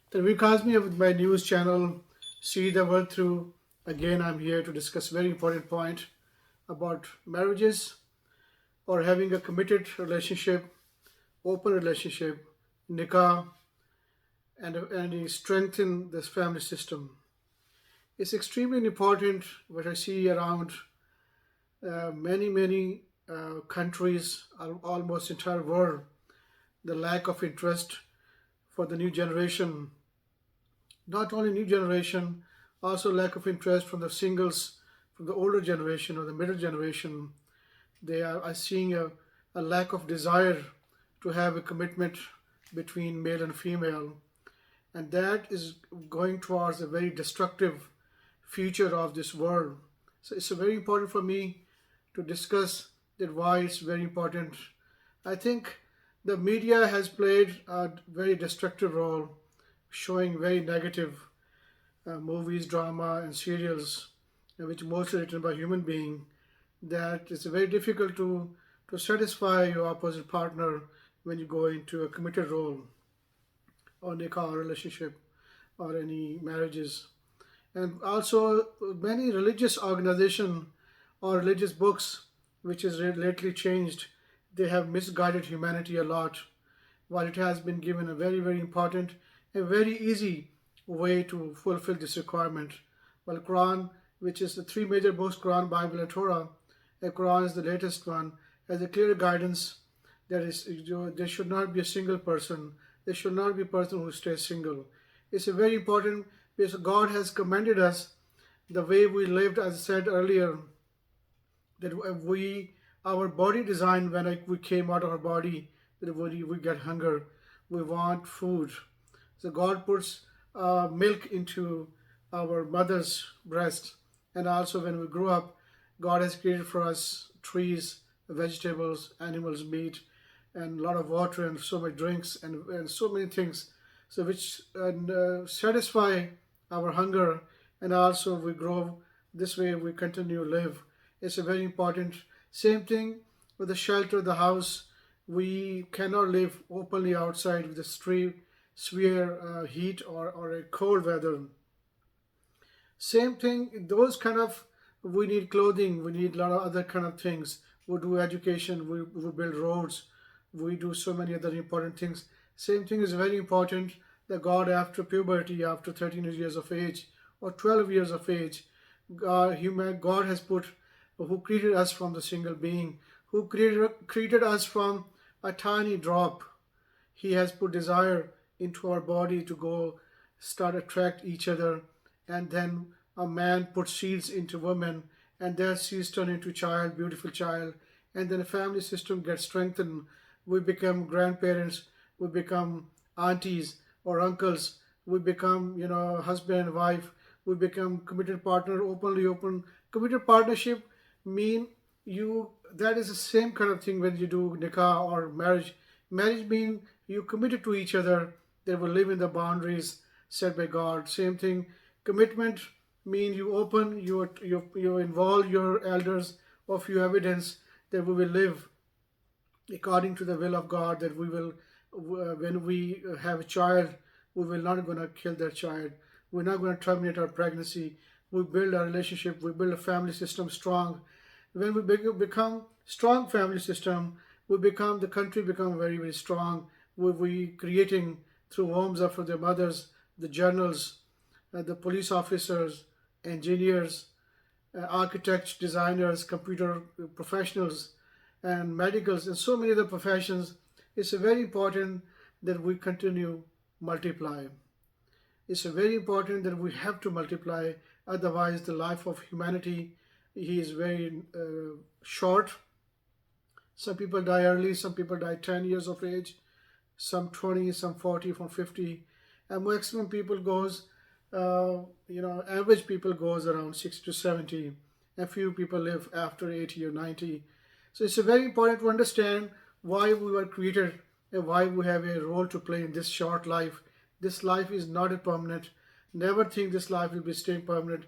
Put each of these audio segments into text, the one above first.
Tanvir Kazmi with my news channel, See the World Through. Again, I'm here to discuss a very important point about marriages or having a committed relationship, open relationship, nikah, and strengthen this family system. It's extremely important what I see around many countries, almost entire world, the lack of interest for the new generation. Not only new generation, also lack of interest from the singles, from the older generation or the middle generation. They are seeing a lack of desire to have a commitment between male and female, and that is going towards a very destructive future of this world. So it's very important for me to discuss that why it's very important. I think the media has played a very destructive role, showing very negative movies, drama, and serials, which mostly written by human being, that it's very difficult to satisfy your opposite partner when you go into a committed role or nikah relationship or any marriages. And also many religious organization or religious books which is lately changed, they have misguided humanity a lot, while it has been given a very important and very easy way to fulfill this requirement. While Quran, which is the three major books, Quran, Bible, and Torah, and Quran is the latest one, has a clear guidance that is, there should not be a single person. There should not be a person who stays single. It's a very important because God has commanded us the way we lived, as I said earlier, that our body design when we came out of our body, that we get hunger, we want food. So God puts milk into our mother's breast, and also when we grew up, God has created for us trees, vegetables, animals, meat, and a lot of water and so many drinks and so many things, so which satisfy our hunger, and also we grow this way, we continue to live. It's a very important. Same thing with the shelter, the house. We cannot live openly outside with the severe heat or a cold weather. Same thing, those kind of, we need clothing, we need a lot of other kind of things. We do education, we build roads, we do so many other important things. Same thing is very important that God, after puberty, after 13 years of age or 12 years of age, God has put, who created us from the single being, who created us from a tiny drop. He has put desire into our body to go start attract each other, and then a man puts seeds into women, and their seeds turn into child, beautiful child, and then a family system gets strengthened. We become grandparents, we become aunties or uncles, we become husband and wife, we become committed partner, openly open committed partnership mean you, that is the same kind of thing when you do nikah or marriage. Marriage mean you committed to each other, they will live in the boundaries set by God. Same thing, commitment mean you open, you involve your elders of your evidence that we will live according to the will of God, that we will, when we have a child, we will not going to kill that child. We're not going to terminate our pregnancy. We build a relationship. We build a family system strong. When we become strong family system, we become, the country become very strong. We creating through homes for their mothers, the journals, the police officers, engineers, architects, designers, computer professionals, and medicals, and so many other professions. It's very important that we continue multiply. It's very important that we have to multiply. Otherwise, the life of humanity, he is very short. Some people die early. Some people die 10 years of age. Some 20, some 40, from 50, and maximum people goes, average people goes around 60 to 70. A few people live after 80 or 90. So it's very important to understand why we were created and why we have a role to play in this short life. This life is not a permanent. Never think this life will be staying permanent.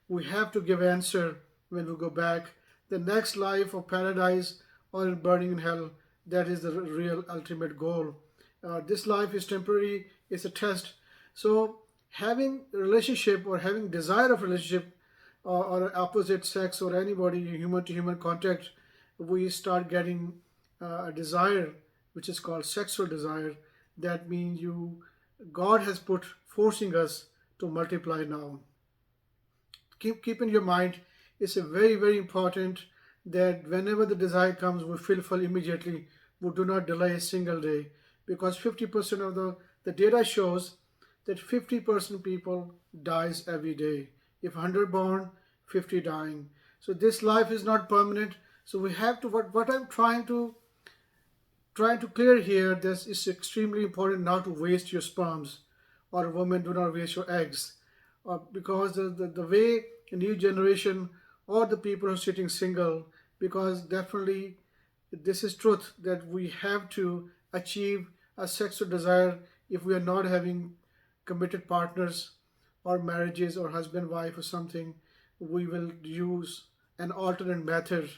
We have to give answer when we go back. The next life of paradise or burning in hell, that is the real ultimate goal. This life is temporary. It's a test. So having a relationship or having desire of relationship or opposite sex or anybody human to human contact, we start getting a desire which is called sexual desire. That means you God has put forcing us to multiply now. Keep in your mind, it's a very important that whenever the desire comes we fulfill immediately. We do not delay a single day, because 50% of the data shows that 50% people dies every day. If 100 born, 50 dying. So this life is not permanent. So we have to, what I'm trying to clear here, this is extremely important not to waste your sperms, or women do not waste your eggs, because the way the new generation or the people who are sitting single, because definitely this is truth that we have to achieve a sexual desire. If we are not having committed partners or marriages or husband wife or something, we will use an alternate method,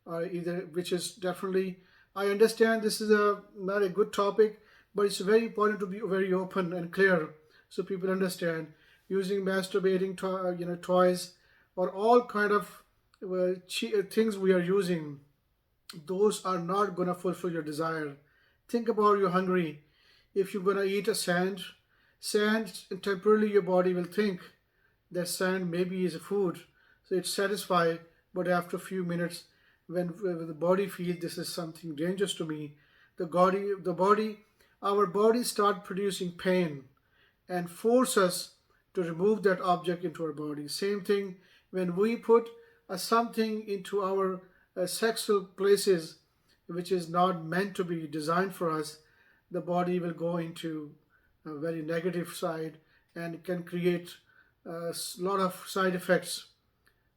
either, which is definitely, I understand this is a not a good topic, but it's very important to be very open and clear so people understand. Using masturbating toys or all kind of things we are using, those are not going to fulfill your desire. Think about, you're hungry. If you're going to eat a sand, temporarily your body will think that sand maybe is a food, so it's satisfied. But after a few minutes, when the body feels this is something dangerous to me, our body start producing pain and force us to remove that object into our body. Same thing when we put something into our sexual places which is not meant to be designed for us, the body will go into a very negative side and can create a lot of side effects.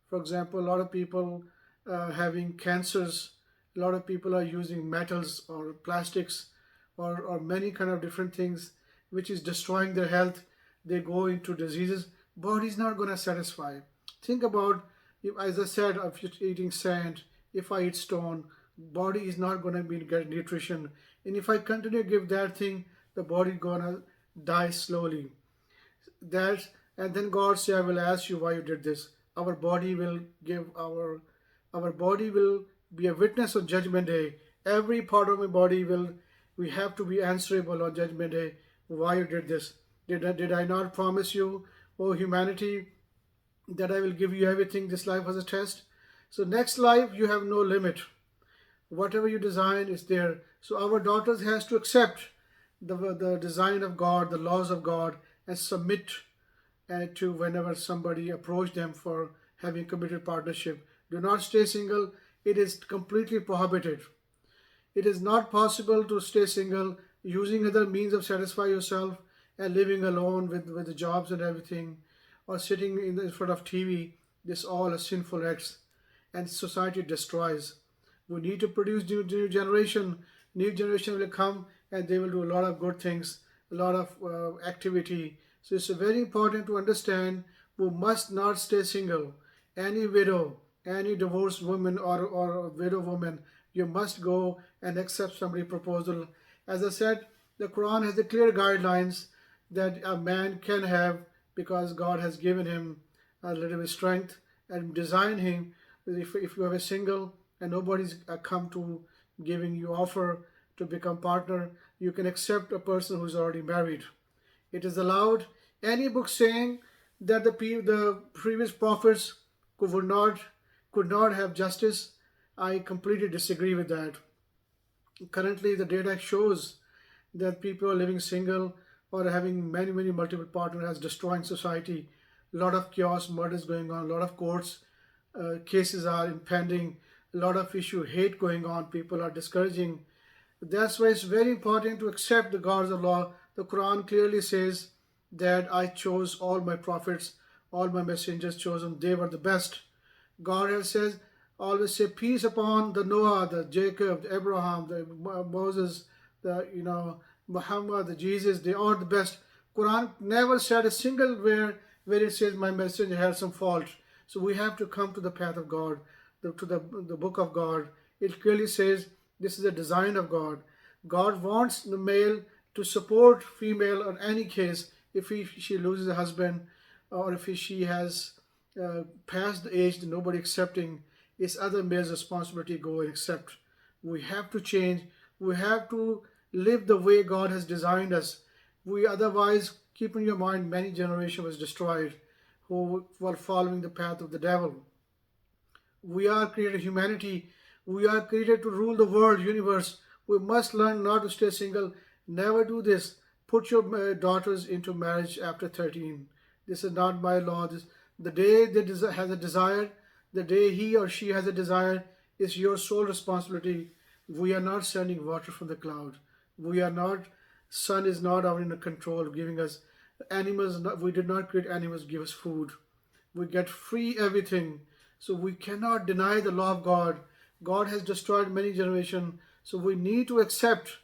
For example, a lot of people having cancers, a lot of people are using metals or plastics or many kind of different things which is destroying their health. They go into diseases. Body's not going to satisfy. Think about, if, as I said, if you're eating sand, if I eat stone, body is not going to be get nutrition. And if I continue to give that thing, the body gonna die slowly. That, and then God say, I will ask you why you did this. Our body will give our body will be a witness on judgment day. Every part of my body will, we have to be answerable on judgment day. Why you did this? Did I not promise you, oh humanity, that I will give you everything? This life was a test. So next life you have no limit. Whatever you design is there. So our daughters has to accept the design of God, the laws of God, and submit to whenever somebody approach them for having committed partnership. Do not stay single. It is completely prohibited. It is not possible to stay single using other means of satisfy yourself and living alone with the jobs and everything, or sitting in front of TV. This all are sinful acts, and society destroys. We need to produce new generation. New generation will come and they will do a lot of good things, a lot of activity. So it's very important to understand we must not stay single. Any widow, any divorced woman or widow woman, you must go and accept somebody's proposal. As I said, the Quran has the clear guidelines that a man can have, because God has given him a little bit of strength and designed him. If you have a single and nobody's come to giving you offer to become partner, you can accept a person who's already married. It is allowed. Any book saying that the previous prophets could not have justice, I completely disagree with that. Currently, the data shows that people are living single or having many multiple partners has destroying society. A lot of chaos, murders going on, a lot of courts cases are impending, a lot of issue hate going on. People are discouraging. That's why it's very important to accept the God's of law. The Quran clearly says that I chose all my prophets, all my messengers chosen, they were the best. God has says, always say peace upon the Noah, the Jacob, the Abraham, the Moses, the Muhammad, the Jesus, they are the best. Quran never said a single where it says my messenger had some fault. So we have to come to the path of God, to the book of God. It clearly says this is a design of God. God wants the male to support female in any case. if she loses a husband, or if she has past the age that nobody accepting, it's other male's responsibility to go and accept. We have to change. We have to live the way God has designed us. We otherwise, keep in your mind, many generation was destroyed who were following the path of the devil. We are created humanity. We are created to rule the world, universe. We must learn not to stay single. Never do this. Put your daughters into marriage after 13. This is not my law. The day they has a desire, the day he or she has a desire, is your sole responsibility. We are not sending water from the cloud. We are not, sun is not our in control, giving us animals. We did not create animals, give us food. We get free everything. So we cannot deny the law of God. God has destroyed many generations. So we need to accept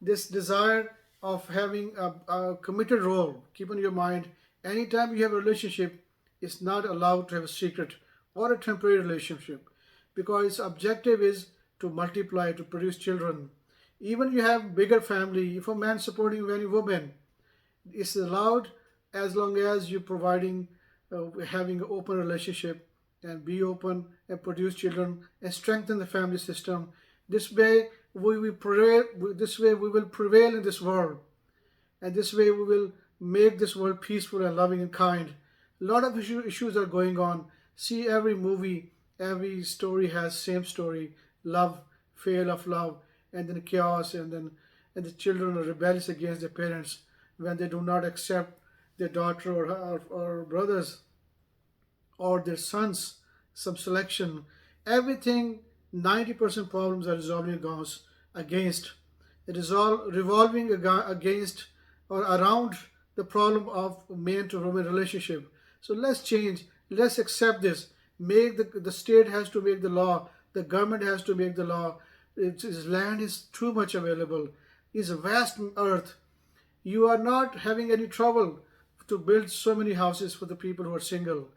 this desire of having a committed role. Keep in your mind, anytime you have a relationship, it's not allowed to have a secret or a temporary relationship, because its objective is to multiply, to produce children. Even you have bigger family, if a man supporting many women, it's allowed as long as you're providing, having an open relationship, and be open and produce children and strengthen the family system. This way we will prevail. This way we will prevail in this world, and this way we will make this world peaceful and loving and kind. A lot of issues are going on. See, every movie, every story has same story: love, fail of love, and then chaos, and the children are rebellious against their parents when they do not accept their daughter or brothers or their sons, some selection. Everything, 90% problems are resolving against. It is all revolving against or around the problem of man to woman relationship. So let's change. Let's accept this. Make the state has to make the law. The government has to make the law. Its land is too much available. It's a vast earth. You are not having any trouble to build so many houses for the people who are single.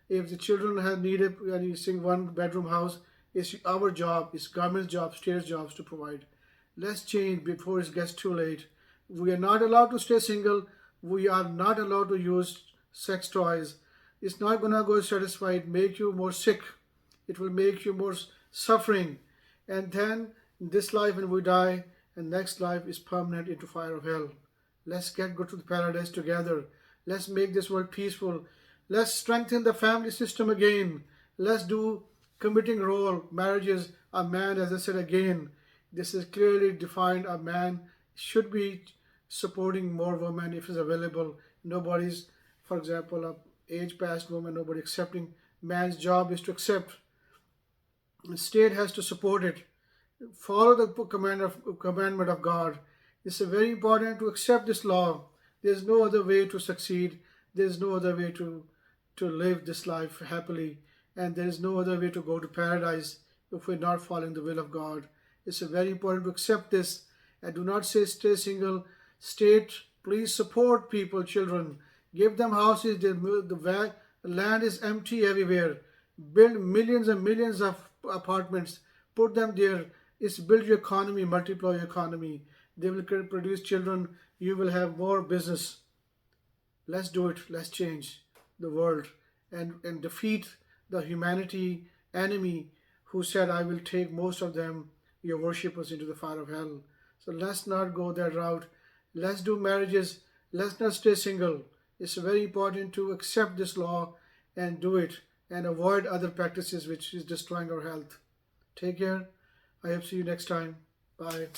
If the children have needed any one bedroom house, it's our job, it's government's job, state's jobs to provide. Let's change before it gets too late. We are not allowed to stay single. We are not allowed to use sex toys. It's not gonna go satisfied, make you more sick. It will make you more suffering. And then in this life when we die, and next life is permanent into fire of hell. Let's go to the paradise together. Let's make this world peaceful. Let's strengthen the family system again. Let's do committing role. Marriages, a man, as I said again, this is clearly defined. A man should be supporting more women if it's available. Nobody's, for example, a age past woman, nobody accepting. Man's job is to accept. The state has to support it. Follow the commandment of God. It's very important to accept this law. There's no other way to succeed. There's no other way to live this life happily. And there is no other way to go to paradise if we're not following the will of God. It's very important to accept this and do not say stay single. State, please support people, children. Give them houses. The land is empty everywhere. Build millions and millions of apartments. Put them there. It's build your economy, multiply your economy. They will produce children. You will have more business. Let's do it. Let's change the world and defeat the humanity enemy who said, I will take most of them, your worshippers, into the fire of hell. So let's not go that route. Let's do marriages. Let's not stay single. It's very important to accept this law and do it and avoid other practices which is destroying our health. Take care. I hope to see you next time. Bye.